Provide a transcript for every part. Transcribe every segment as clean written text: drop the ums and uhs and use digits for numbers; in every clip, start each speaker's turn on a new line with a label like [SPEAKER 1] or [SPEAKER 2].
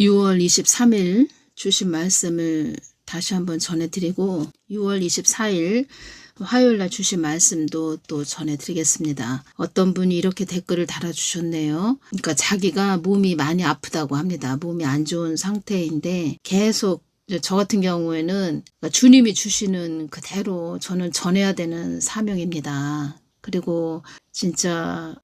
[SPEAKER 1] 6월 23일 주신 말씀을 다시 한번 전해드리고 6월 24일 화요일날 주신 말씀도 또 전해드리겠습니다. 어떤 분이 이렇게 댓글을 달아주셨네요. 그러니까 자기가 몸이 많이 아프다고 합니다. 몸이 안 좋은 상태인데 계속 저 같은 경우에는 주님이 주시는 그대로 저는 전해야 되는 사명입니다. 그리고 진짜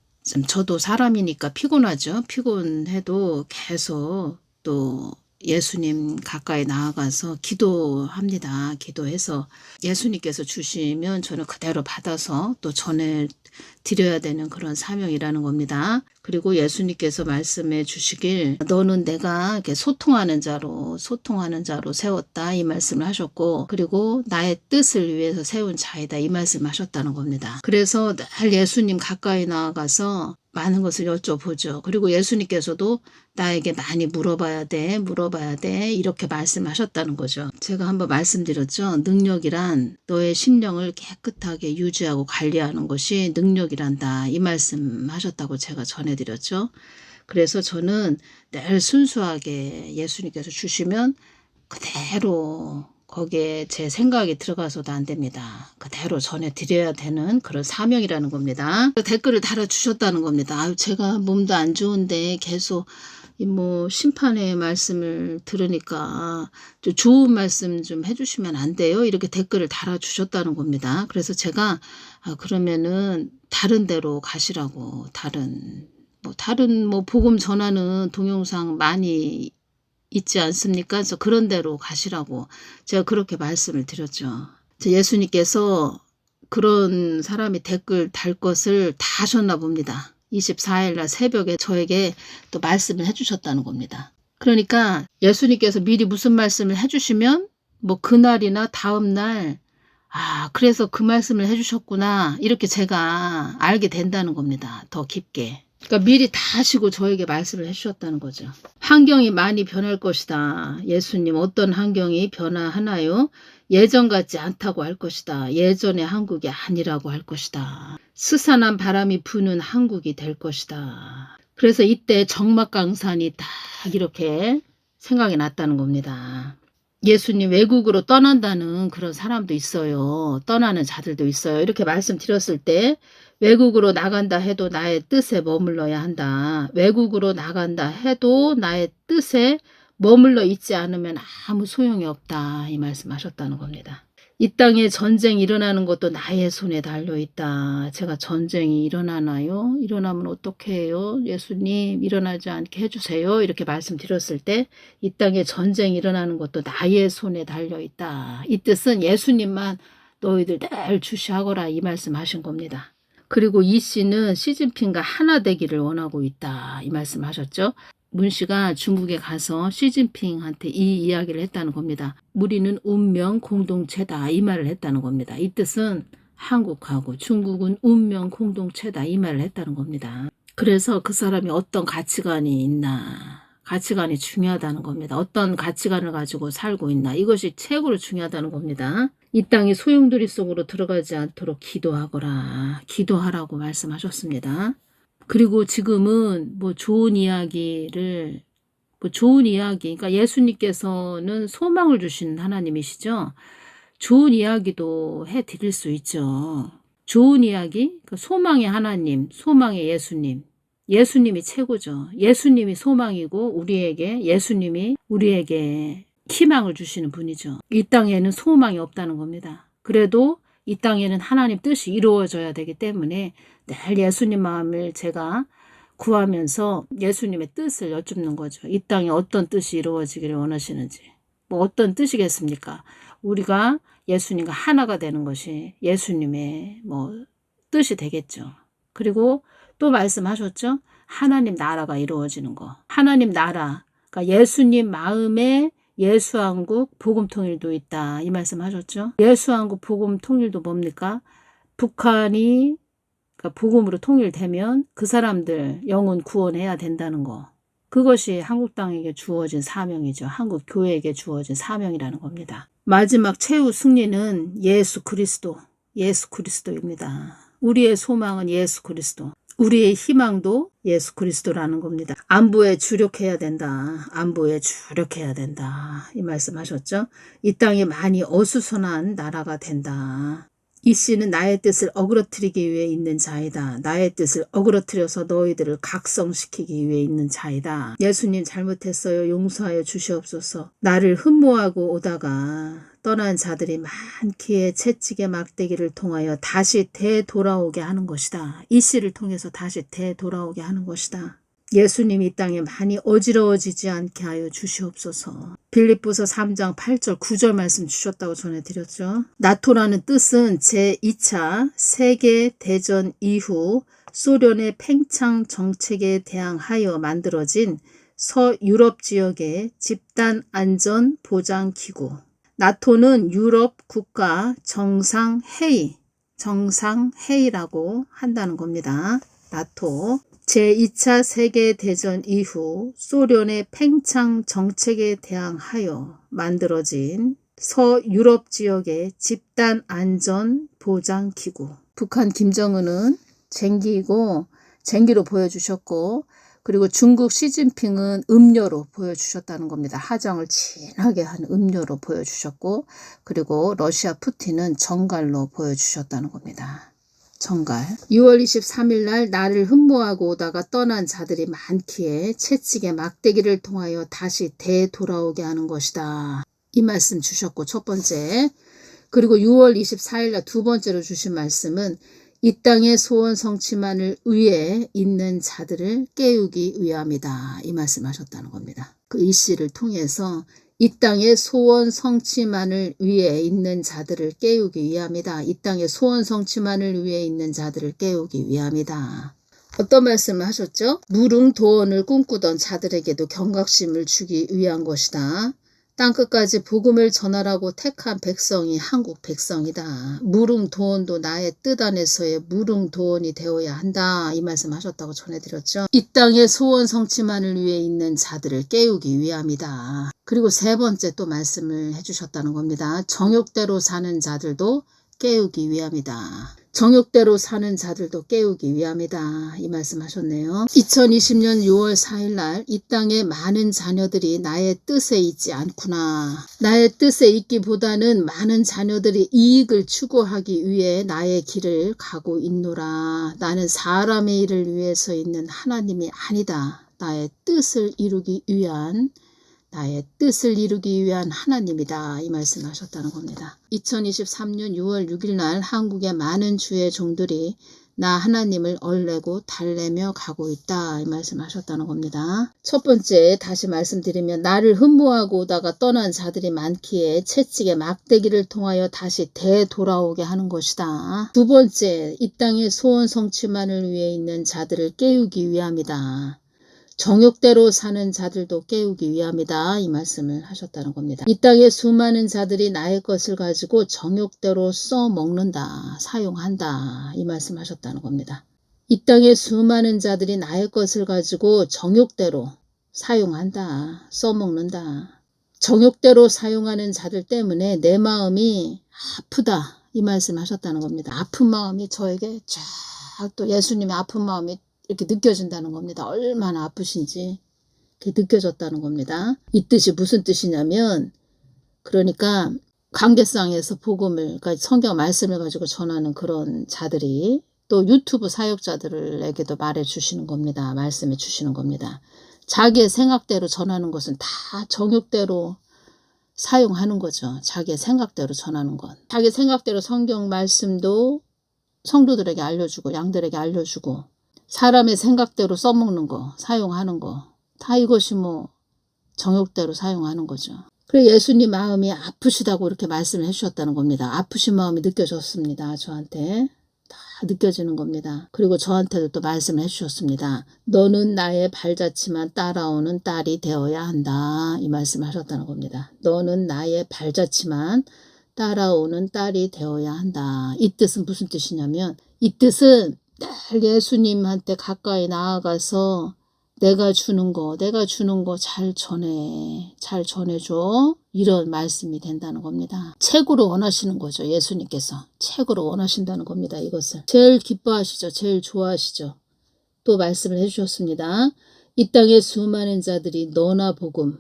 [SPEAKER 1] 저도 사람이니까 피곤하죠. 피곤해도 계속 또 예수님 가까이 나아가서 기도합니다. 기도해서 예수님께서 주시면 저는 그대로 받아서 또 전해드려야 되는 그런 사명이라는 겁니다. 그리고 예수님께서 말씀해 주시길 너는 내가 이렇게 소통하는 자로 세웠다 이 말씀을 하셨고, 그리고 나의 뜻을 위해서 세운 자이다 이 말씀을 하셨다는 겁니다. 그래서 늘 예수님 가까이 나아가서 많은 것을 여쭤보죠. 그리고 예수님께서도 나에게 많이 물어봐야 돼 이렇게 말씀하셨다는 거죠. 제가 한번 말씀드렸죠. 능력이란 너의 심령을 깨끗하게 유지하고 관리하는 것이 능력이란다 이 말씀하셨다고 제가 전해드렸죠. 그래서 저는 늘 순수하게 예수님께서 주시면 그대로 거기에 제 생각이 들어가서도 안 됩니다. 그대로 전해드려야 되는 그런 사명이라는 겁니다. 댓글을 달아주셨다는 겁니다. 제가 몸도 안 좋은데 계속 심판의 말씀을 들으니까 좀 좋은 말씀 좀 해주시면 안 돼요? 이렇게 댓글을 달아주셨다는 겁니다. 그래서 제가 그러면은 다른 데로 가시라고, 다른 복음 전하는 동영상 많이 있지 않습니까? 그래서 그런 데로 가시라고 제가 그렇게 말씀을 드렸죠. 예수님께서 그런 사람이 댓글 달 것을 다 하셨나 봅니다. 24일날 새벽에 저에게 또 말씀을 해주셨다는 겁니다. 그러니까 예수님께서 미리 무슨 말씀을 해주시면 그날이나 다음날 그래서 그 말씀을 해주셨구나 이렇게 제가 알게 된다는 겁니다. 더 깊게. 그러니까 미리 다 하시고 저에게 말씀을 해주셨다는 거죠. 환경이 많이 변할 것이다. 예수님 어떤 환경이 변화하나요? 예전 같지 않다고 할 것이다. 예전의 한국이 아니라고 할 것이다. 스산한 바람이 부는 한국이 될 것이다. 그래서 이때 정막강산이 딱 이렇게 생각이 났다는 겁니다. 예수님 외국으로 떠난다는 그런 사람도 있어요. 떠나는 자들도 있어요. 이렇게 말씀드렸을 때 외국으로 나간다 해도 나의 뜻에 머물러야 한다. 외국으로 나간다 해도 나의 뜻에 머물러 있지 않으면 아무 소용이 없다. 이 말씀하셨다는 겁니다. 이 땅에 전쟁이 일어나는 것도 나의 손에 달려있다. 제가 전쟁이 일어나나요? 일어나면 어떻게 해요? 예수님 일어나지 않게 해주세요. 이렇게 말씀드렸을 때 이 땅에 전쟁이 일어나는 것도 나의 손에 달려있다. 이 뜻은 예수님만 너희들 늘 주시하거라 이 말씀하신 겁니다. 그리고 이 씨는 시진핑과 하나 되기를 원하고 있다. 이 말씀하셨죠. 문 씨가 중국에 가서 시진핑한테 이 이야기를 했다는 겁니다. 우리는 운명 공동체다 이 말을 했다는 겁니다. 이 뜻은 한국하고 중국은 운명 공동체다 이 말을 했다는 겁니다. 그래서 그 사람이 어떤 가치관이 있나, 가치관이 중요하다는 겁니다. 어떤 가치관을 가지고 살고 있나, 이것이 최고로 중요하다는 겁니다. 이 땅이 소용돌이 속으로 들어가지 않도록 기도하거라, 기도하라고 말씀하셨습니다. 그리고 지금은 좋은 이야기, 그러니까 예수님께서는 소망을 주신 하나님이시죠. 좋은 이야기도 해드릴 수 있죠. 좋은 이야기, 그러니까 소망의 하나님, 소망의 예수님. 예수님이 최고죠. 예수님이 소망이고 예수님이 우리에게 희망을 주시는 분이죠. 이 땅에는 소망이 없다는 겁니다. 그래도 이 땅에는 하나님 뜻이 이루어져야 되기 때문에 늘 예수님 마음을 제가 구하면서 예수님의 뜻을 여쭙는 거죠. 이 땅에 어떤 뜻이 이루어지기를 원하시는지. 어떤 뜻이겠습니까? 우리가 예수님과 하나가 되는 것이 예수님의 뜻이 되겠죠. 그리고 또 말씀하셨죠. 하나님 나라가 이루어지는 거. 하나님 나라, 그러니까 예수님 마음에 예수한국 복음통일도 있다. 이 말씀하셨죠. 예수한국 복음통일도 뭡니까? 북한이 복음으로 통일되면 그 사람들 영혼 구원해야 된다는 거. 그것이 한국 땅에게 주어진 사명이죠. 한국 교회에게 주어진 사명이라는 겁니다. 마지막 최후 승리는 예수 그리스도입니다. 우리의 소망은 예수 그리스도. 우리의 희망도 예수 그리스도라는 겁니다. 안보에 주력해야 된다. 안보에 주력해야 된다. 이 말씀하셨죠. 이 땅이 많이 어수선한 나라가 된다. 이 씨는 나의 뜻을 어그러뜨리기 위해 있는 자이다. 나의 뜻을 어그러뜨려서 너희들을 각성시키기 위해 있는 자이다. 예수님 잘못했어요. 용서하여 주시옵소서. 나를 흠모하고 오다가 떠난 자들이 많기에 채찍의 막대기를 통하여 다시 되돌아오게 하는 것이다. 이 씨를 통해서 다시 되돌아오게 하는 것이다. 예수님이 이 땅에 많이 어지러워지지 않게 하여 주시옵소서. 빌립보서 3장 8절 9절 말씀 주셨다고 전해드렸죠. 나토라는 뜻은 제2차 세계대전 이후 소련의 팽창 정책에 대항하여 만들어진 서유럽 지역의 집단안전보장기구. 나토는 유럽 국가 정상회의라고 한다는 겁니다. 나토. 제2차 세계대전 이후 소련의 팽창 정책에 대항하여 만들어진 서유럽 지역의 집단안전보장기구. 북한 김정은은 쟁기로 보여주셨고, 그리고 중국 시진핑은 음료로 보여주셨다는 겁니다. 하정을 진하게 한 음료로 보여주셨고, 그리고 러시아 푸틴은 정갈로 보여주셨다는 겁니다. 정갈. 6월 23일 날 나를 흠모하고 오다가 떠난 자들이 많기에 채찍의 막대기를 통하여 다시 되돌아오게 하는 것이다. 이 말씀 주셨고, 첫 번째. 그리고 6월 24일 날 두 번째로 주신 말씀은 이 땅의 소원 성취만을 위해 있는 자들을 깨우기 위함이다. 이 말씀하셨다는 겁니다. 그 이 씨를 통해서 이 땅의 소원 성취만을 위해 있는 자들을 깨우기 위함이다. 이 땅의 소원 성취만을 위해 있는 자들을 깨우기 위함이다. 어떤 말씀을 하셨죠? 무릉도원을 꿈꾸던 자들에게도 경각심을 주기 위한 것이다. 땅끝까지 복음을 전하라고 택한 백성이 한국 백성이다. 무릉도원도 나의 뜻 안에서의 무릉도원이 되어야 한다. 이 말씀 하셨다고 전해드렸죠. 이 땅의 소원 성취만을 위해 있는 자들을 깨우기 위함이다. 그리고 세 번째 또 말씀을 해주셨다는 겁니다. 정욕대로 사는 자들도 깨우기 위함이다. 정욕대로 사는 자들도 깨우기 위함이다. 이 말씀 하셨네요. 2020년 6월 4일 날 이 땅에 많은 자녀들이 나의 뜻에 있지 않구나. 나의 뜻에 있기보다는 많은 자녀들이 이익을 추구하기 위해 나의 길을 가고 있노라. 나는 사람의 일을 위해서 있는 하나님이 아니다. 나의 뜻을 이루기 위한 하나님이다. 이 말씀하셨다는 겁니다. 2023년 6월 6일 날 한국의 많은 주의 종들이 나 하나님을 얼레고 달래며 가고 있다. 이 말씀하셨다는 겁니다. 첫 번째 다시 말씀드리면 나를 흠모하고 오다가 떠난 자들이 많기에 채찍의 막대기를 통하여 다시 되돌아오게 하는 것이다. 두 번째 이 땅의 소원 성취만을 위해 있는 자들을 깨우기 위함이다. 정욕대로 사는 자들도 깨우기 위함이다. 이 말씀을 하셨다는 겁니다. 이 땅의 수많은 자들이 나의 것을 가지고 정욕대로 써먹는다. 사용한다. 이 말씀 하셨다는 겁니다. 이 땅의 수많은 자들이 나의 것을 가지고 정욕대로 사용한다. 써먹는다. 정욕대로 사용하는 자들 때문에 내 마음이 아프다. 이 말씀 하셨다는 겁니다. 아픈 마음이 저에게 쫙 또 예수님의 아픈 마음이 이렇게 느껴진다는 겁니다. 얼마나 아프신지 이렇게 느껴졌다는 겁니다. 이 뜻이 무슨 뜻이냐면 그러니까 관계상에서 복음을 그러니까 성경 말씀을 가지고 전하는 그런 자들이 또 유튜브 사역자들에게도 말해 주시는 겁니다. 말씀해 주시는 겁니다. 자기의 생각대로 전하는 것은 다 정욕대로 사용하는 거죠. 자기의 생각대로 전하는 것. 자기 생각대로 성경 말씀도 성도들에게 알려주고 양들에게 알려주고 사람의 생각대로 써먹는 거, 사용하는 거, 다 이것이 뭐 정욕대로 사용하는 거죠. 그래 예수님 마음이 아프시다고 이렇게 말씀을 해주셨다는 겁니다. 아프신 마음이 느껴졌습니다. 저한테 다 느껴지는 겁니다. 그리고 저한테도 또 말씀을 해주셨습니다. 너는 나의 발자취만 따라오는 딸이 되어야 한다. 이 말씀을 하셨다는 겁니다. 너는 나의 발자취만 따라오는 딸이 되어야 한다. 이 뜻은 무슨 뜻이냐면 이 뜻은 늘 예수님한테 가까이 나아가서 내가 주는 거 잘 전해줘. 이런 말씀이 된다는 겁니다. 책으로 원하시는 거죠. 예수님께서 책으로 원하신다는 겁니다. 이것을 제일 기뻐하시죠. 제일 좋아하시죠. 또 말씀을 해주셨습니다. 이 땅의 수많은 자들이 너나 복음을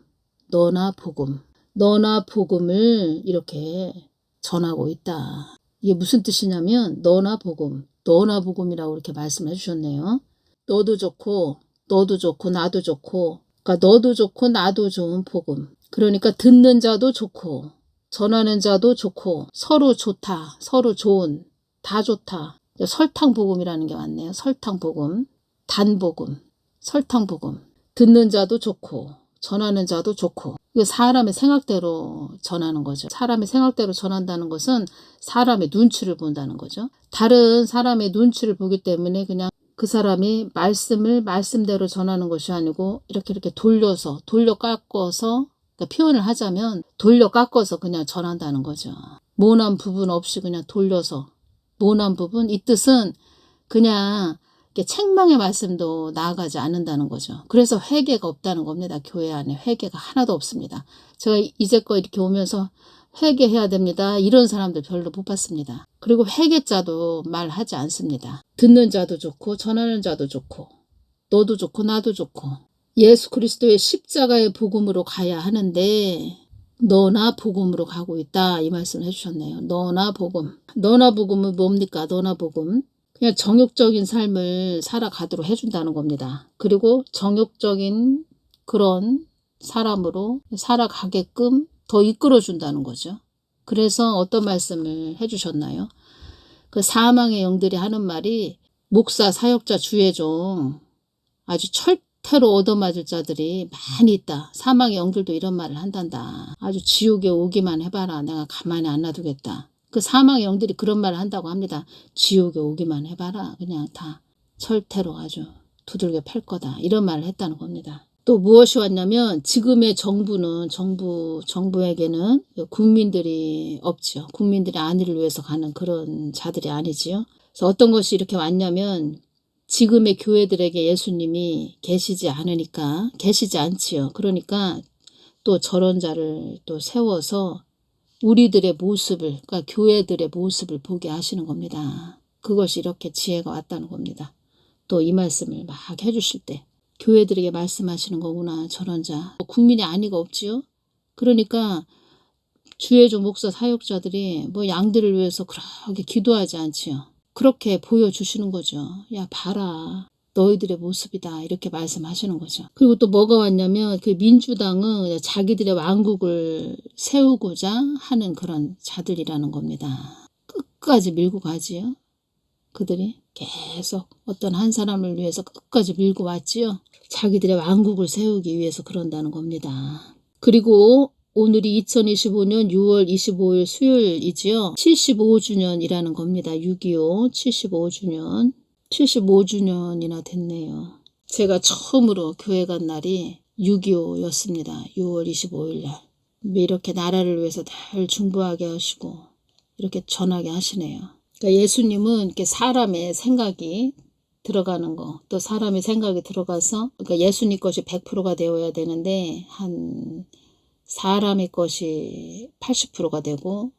[SPEAKER 1] 이렇게 전하고 있다. 이게 무슨 뜻이냐면 너나 복음이라고 이렇게 말씀을 해주셨네요. 너도 좋고 나도 좋고, 그러니까 너도 좋고 나도 좋은 복음. 그러니까 듣는 자도 좋고 전하는 자도 좋고 서로 좋다, 서로 좋은, 다 좋다. 설탕복음이라는 게 맞네요. 설탕복음, 단복음, 설탕복음. 듣는 자도 좋고 전하는 자도 좋고. 이거 사람의 생각대로 전하는 거죠. 사람의 생각대로 전한다는 것은 사람의 눈치를 본다는 거죠. 다른 사람의 눈치를 보기 때문에 그냥 그 사람이 말씀을 말씀대로 전하는 것이 아니고 이렇게 돌려 깎아서, 그러니까 표현을 하자면 돌려 깎아서 그냥 전한다는 거죠. 모난 부분 없이 그냥 돌려서. 모난 부분, 이 뜻은 그냥 책망의 말씀도 나아가지 않는다는 거죠. 그래서 회개가 없다는 겁니다. 교회 안에 회개가 하나도 없습니다. 제가 이제껏 이렇게 오면서 회개해야 됩니다, 이런 사람들 별로 못 봤습니다. 그리고 회개자도 말하지 않습니다. 듣는 자도 좋고 전하는 자도 좋고 너도 좋고 나도 좋고 예수 그리스도의 십자가의 복음으로 가야 하는데 너나 복음으로 가고 있다, 이 말씀을 해주셨네요. 너나 복음은 뭡니까? 너나 복음, 그냥 정욕적인 삶을 살아가도록 해준다는 겁니다. 그리고 정욕적인 그런 사람으로 살아가게끔 더 이끌어준다는 거죠. 그래서 어떤 말씀을 해주셨나요? 그 사망의 영들이 하는 말이, 목사, 사역자, 주의 종 아주 철퇴로 얻어맞을 자들이 많이 있다. 사망의 영들도 이런 말을 한단다. 아주 지옥에 오기만 해봐라, 내가 가만히 안 놔두겠다. 그 사망의 영들이 그런 말을 한다고 합니다. 지옥에 오기만 해봐라, 그냥 다 철퇴로 아주 두들겨 팰 거다, 이런 말을 했다는 겁니다. 또 무엇이 왔냐면 지금의 정부에게는 국민들이 없죠. 국민들이 안위를 위해서 가는 그런 자들이 아니지요. 그래서 어떤 것이 이렇게 왔냐면 지금의 교회들에게 예수님이 계시지 않지요. 그러니까 또 저런 자를 또 세워서 우리들의 모습을, 그러니까 교회들의 모습을 보게 하시는 겁니다. 그것이 이렇게 지혜가 왔다는 겁니다. 또 이 말씀을 막 해주실 때 교회들에게 말씀하시는 거구나, 저런 자. 국민의 안위가 없지요. 그러니까 주의 종 목사 사역자들이 양들을 위해서 그렇게 기도하지 않지요. 그렇게 보여주시는 거죠. 야, 봐라, 너희들의 모습이다, 이렇게 말씀하시는 거죠. 그리고 또 뭐가 왔냐면 그 민주당은 자기들의 왕국을 세우고자 하는 그런 자들이라는 겁니다. 끝까지 밀고 가지요. 그들이 계속 어떤 한 사람을 위해서 끝까지 밀고 왔지요. 자기들의 왕국을 세우기 위해서 그런다는 겁니다. 그리고 오늘이 2025년 6월 25일 수요일이지요. 75주년이라는 겁니다. 6.25 75주년이나 됐네요. 제가 처음으로 교회 간 날이 6.25였습니다. 6월 25일 날. 이렇게 나라를 위해서 늘 중보하게 하시고 이렇게 전하게 하시네요. 그러니까 예수님은 이렇게 사람의 생각이 들어가는 거, 또 사람의 생각이 들어가서, 그러니까 예수님 것이 100%가 되어야 되는데 한 사람의 것이 80%가 되고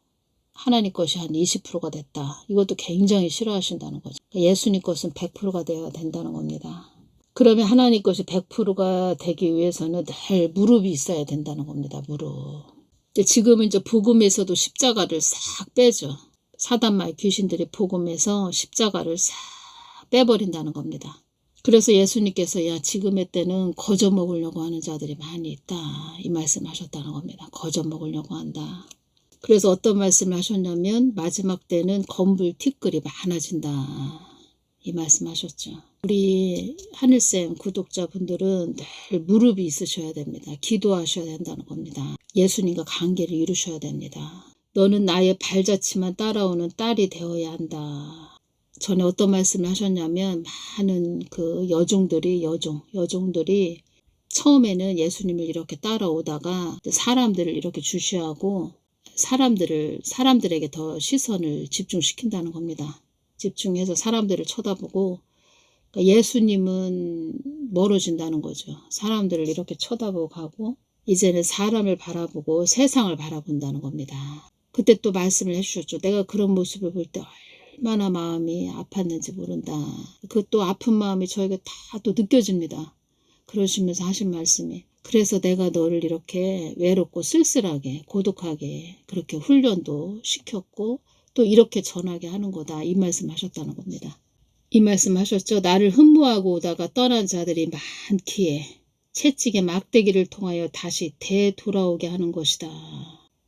[SPEAKER 1] 하나님 것이 한 20%가 됐다. 이것도 굉장히 싫어하신다는 거죠. 그러니까 예수님 것은 100%가 되어야 된다는 겁니다. 그러면 하나님 것이 100%가 되기 위해서는 늘 무릎이 있어야 된다는 겁니다. 무릎. 지금은 이제 복음에서도 십자가를 싹 빼죠. 사단마의 귀신들이 복음에서 십자가를 싹 빼버린다는 겁니다. 그래서 예수님께서 야, 지금의 때는 거저 먹으려고 하는 자들이 많이 있다, 이 말씀하셨다는 겁니다. 거저 먹으려고 한다. 그래서 어떤 말씀을 하셨냐면 마지막 때는 건불 티끌이 많아진다, 이 말씀하셨죠. 우리 하늘쌤 구독자분들은 늘 무릎이 있으셔야 됩니다. 기도하셔야 된다는 겁니다. 예수님과 관계를 이루셔야 됩니다. 너는 나의 발자취만 따라오는 딸이 되어야 한다. 전에 어떤 말씀을 하셨냐면 많은 그 여종들이 처음에는 예수님을 이렇게 따라오다가 사람들을 이렇게 주시하고 사람들에게 더 시선을 집중시킨다는 겁니다. 집중해서 사람들을 쳐다보고, 그러니까 예수님은 멀어진다는 거죠. 사람들을 이렇게 쳐다보고 가고 이제는 사람을 바라보고 세상을 바라본다는 겁니다. 그때 또 말씀을 해주셨죠. 내가 그런 모습을 볼 때 얼마나 마음이 아팠는지 모른다. 그 또 아픈 마음이 저에게 다 또 느껴집니다. 그러시면서 하신 말씀이, 그래서 내가 너를 이렇게 외롭고 쓸쓸하게 고독하게 그렇게 훈련도 시켰고 또 이렇게 전하게 하는 거다. 이 말씀 하셨다는 겁니다. 이 말씀 하셨죠. 나를 흠모하고 오다가 떠난 자들이 많기에 채찍의 막대기를 통하여 다시 되돌아오게 하는 것이다.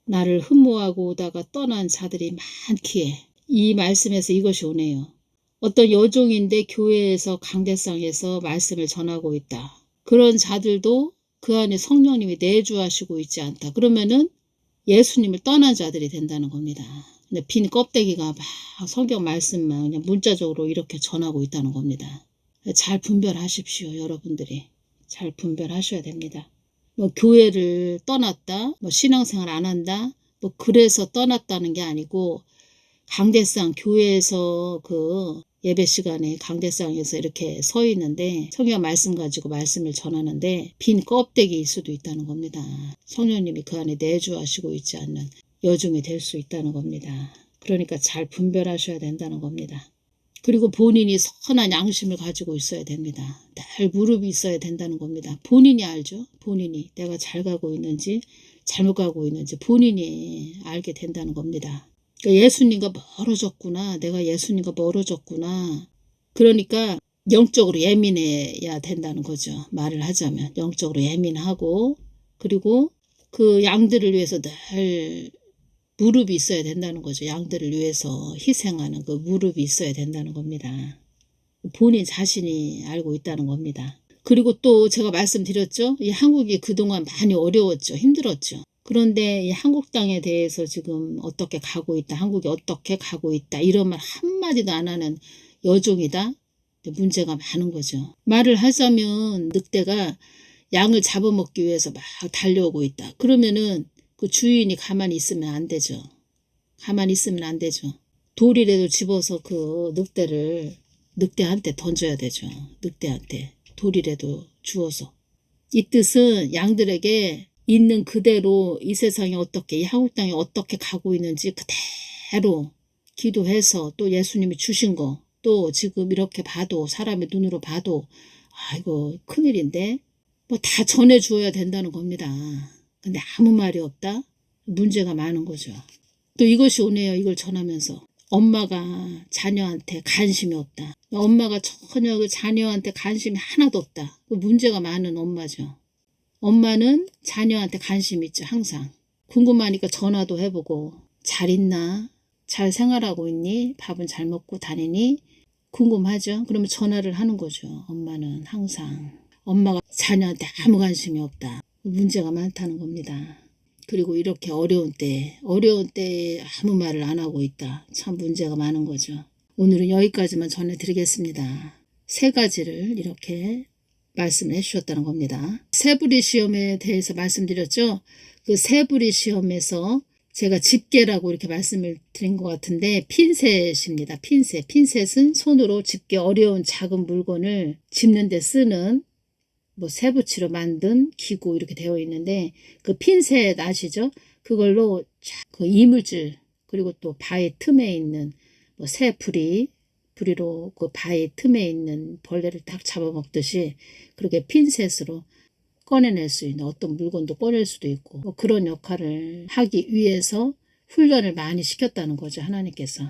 [SPEAKER 1] 나를 흠모하고 오다가 떠난 자들이 많기에, 이 말씀에서 이것이 오네요. 어떤 여종인데 교회에서 강대상에서 말씀을 전하고 있다. 그런 자들도 그 안에 성령님이 내주하시고 있지 않다. 그러면은 예수님을 떠난 자들이 된다는 겁니다. 근데 빈 껍데기가 막 성경 말씀만 그냥 문자적으로 이렇게 전하고 있다는 겁니다. 잘 분별하십시오. 여러분들이 잘 분별하셔야 됩니다. 뭐 교회를 떠났다, 뭐 신앙생활 안 한다, 뭐 그래서 떠났다는 게 아니고, 강대상 교회에서 그 예배 시간에 강대상에서 이렇게 서 있는데 성경 말씀 가지고 말씀을 전하는데 빈 껍데기일 수도 있다는 겁니다. 성령님이 그 안에 내주하시고 있지 않는 여종이 될 수 있다는 겁니다. 그러니까 잘 분별하셔야 된다는 겁니다. 그리고 본인이 선한 양심을 가지고 있어야 됩니다. 늘 무릎이 있어야 된다는 겁니다. 본인이 알죠. 본인이 내가 잘 가고 있는지 잘못 가고 있는지 본인이 알게 된다는 겁니다. 그러니까 예수님과 멀어졌구나. 내가 예수님과 멀어졌구나. 그러니까 영적으로 예민해야 된다는 거죠. 말을 하자면 영적으로 예민하고, 그리고 그 양들을 위해서 늘 무릎이 있어야 된다는 거죠. 양들을 위해서 희생하는 그 무릎이 있어야 된다는 겁니다. 본인 자신이 알고 있다는 겁니다. 그리고 또 제가 말씀드렸죠. 이 한국이 그동안 많이 어려웠죠. 힘들었죠. 그런데 이 한국 땅에 대해서 지금 어떻게 가고 있다. 한국이 어떻게 가고 있다. 이런 말 한마디도 안 하는 여종이다. 문제가 많은 거죠. 말을 하자면 늑대가 양을 잡아먹기 위해서 막 달려오고 있다. 그러면은 그 주인이 가만히 있으면 안 되죠. 가만히 있으면 안 되죠. 돌이라도 집어서 그 늑대한테 던져야 되죠. 늑대한테 돌이라도 주어서. 이 뜻은 양들에게 있는 그대로 이 세상이 어떻게, 이 한국 땅이 어떻게 가고 있는지 그대로 기도해서, 또 예수님이 주신 거, 또 지금 이렇게 봐도 사람의 눈으로 봐도 아이고 큰일인데 뭐 다 전해주어야 된다는 겁니다. 근데 아무 말이 없다? 문제가 많은 거죠. 또 이것이 오네요. 이걸 전하면서 엄마가 자녀한테 관심이 없다. 엄마가 전혀 그 자녀한테 관심이 하나도 없다. 그 문제가 많은 엄마죠. 엄마는 자녀한테 관심 있죠. 항상 궁금하니까 전화도 해보고, 잘 있나? 잘 생활하고 있니? 밥은 잘 먹고 다니니? 궁금하죠. 그러면 전화를 하는 거죠. 엄마는 항상. 엄마가 자녀한테 아무 관심이 없다. 문제가 많다는 겁니다. 그리고 이렇게 어려운 때 아무 말을 안 하고 있다. 참 문제가 많은 거죠. 오늘은 여기까지만 전해드리겠습니다. 3가지를 이렇게 말씀을 해주셨다는 겁니다. 세부리 시험에 대해서 말씀드렸죠. 그 세부리 시험에서 제가 집게라고 이렇게 말씀을 드린 것 같은데 핀셋입니다. 핀셋은 손으로 집기 어려운 작은 물건을 집는 데 쓰는 뭐 새붙이로 만든 기구 이렇게 되어 있는데, 그 핀셋 아시죠? 그걸로 그 이물질, 그리고 또 바위 틈에 있는 뭐 새 부리로 그 바위 틈에 있는 벌레를 딱 잡아먹듯이 그렇게 핀셋으로 꺼내낼 수 있는, 어떤 물건도 꺼낼 수도 있고 뭐 그런 역할을 하기 위해서 훈련을 많이 시켰다는 거죠. 하나님께서.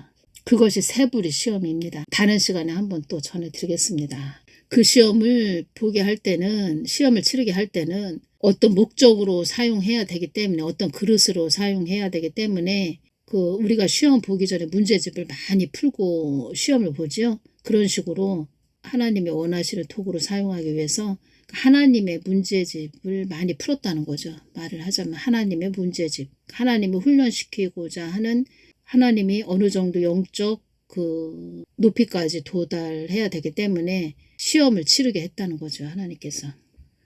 [SPEAKER 1] 그것이 세부리 시험입니다. 다른 시간에 한번 또 전해드리겠습니다. 그 시험을 보게 할 때는, 시험을 치르게 할 때는 어떤 목적으로 사용해야 되기 때문에, 어떤 그릇으로 사용해야 되기 때문에 그 우리가 시험 보기 전에 문제집을 많이 풀고 시험을 보죠. 그런 식으로 하나님이 원하시는 도구로 사용하기 위해서 하나님의 문제집을 많이 풀었다는 거죠. 말을 하자면 하나님의 문제집, 하나님을 훈련시키고자 하는, 하나님이 어느 정도 영적 그 높이까지 도달해야 되기 때문에 시험을 치르게 했다는 거죠. 하나님께서.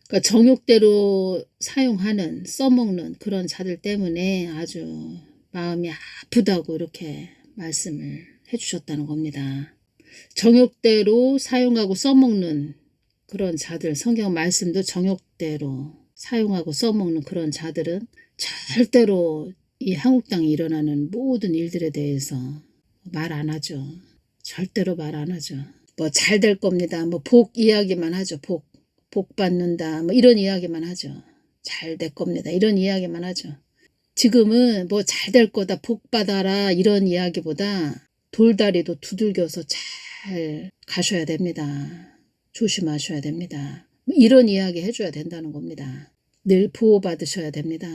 [SPEAKER 1] 그러니까 정욕대로 사용하는, 써먹는 그런 자들 때문에 아주 마음이 아프다고 이렇게 말씀을 해주셨다는 겁니다. 정욕대로 사용하고 써먹는 그런 자들, 성경 말씀도 정욕대로 사용하고 써먹는 그런 자들은 절대로 이 한국 땅에 일어나는 모든 일들에 대해서 말 안 하죠. 절대로 말 안 하죠. 뭐 잘 될 겁니다. 뭐 복 이야기만 하죠. 복 받는다. 뭐 이런 이야기만 하죠. 잘 될 겁니다. 이런 이야기만 하죠. 지금은 뭐 잘 될 거다. 복 받아라. 이런 이야기보다 돌다리도 두들겨서 잘 가셔야 됩니다. 조심하셔야 됩니다. 이런 이야기 해줘야 된다는 겁니다. 늘 보호받으셔야 됩니다.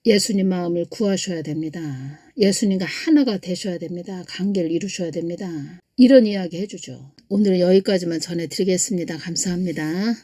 [SPEAKER 1] 예수님 마음을 구하셔야 됩니다. 예수님과 하나가 되셔야 됩니다. 관계를 이루셔야 됩니다. 이런 이야기 해주죠. 오늘은 여기까지만 전해드리겠습니다. 감사합니다.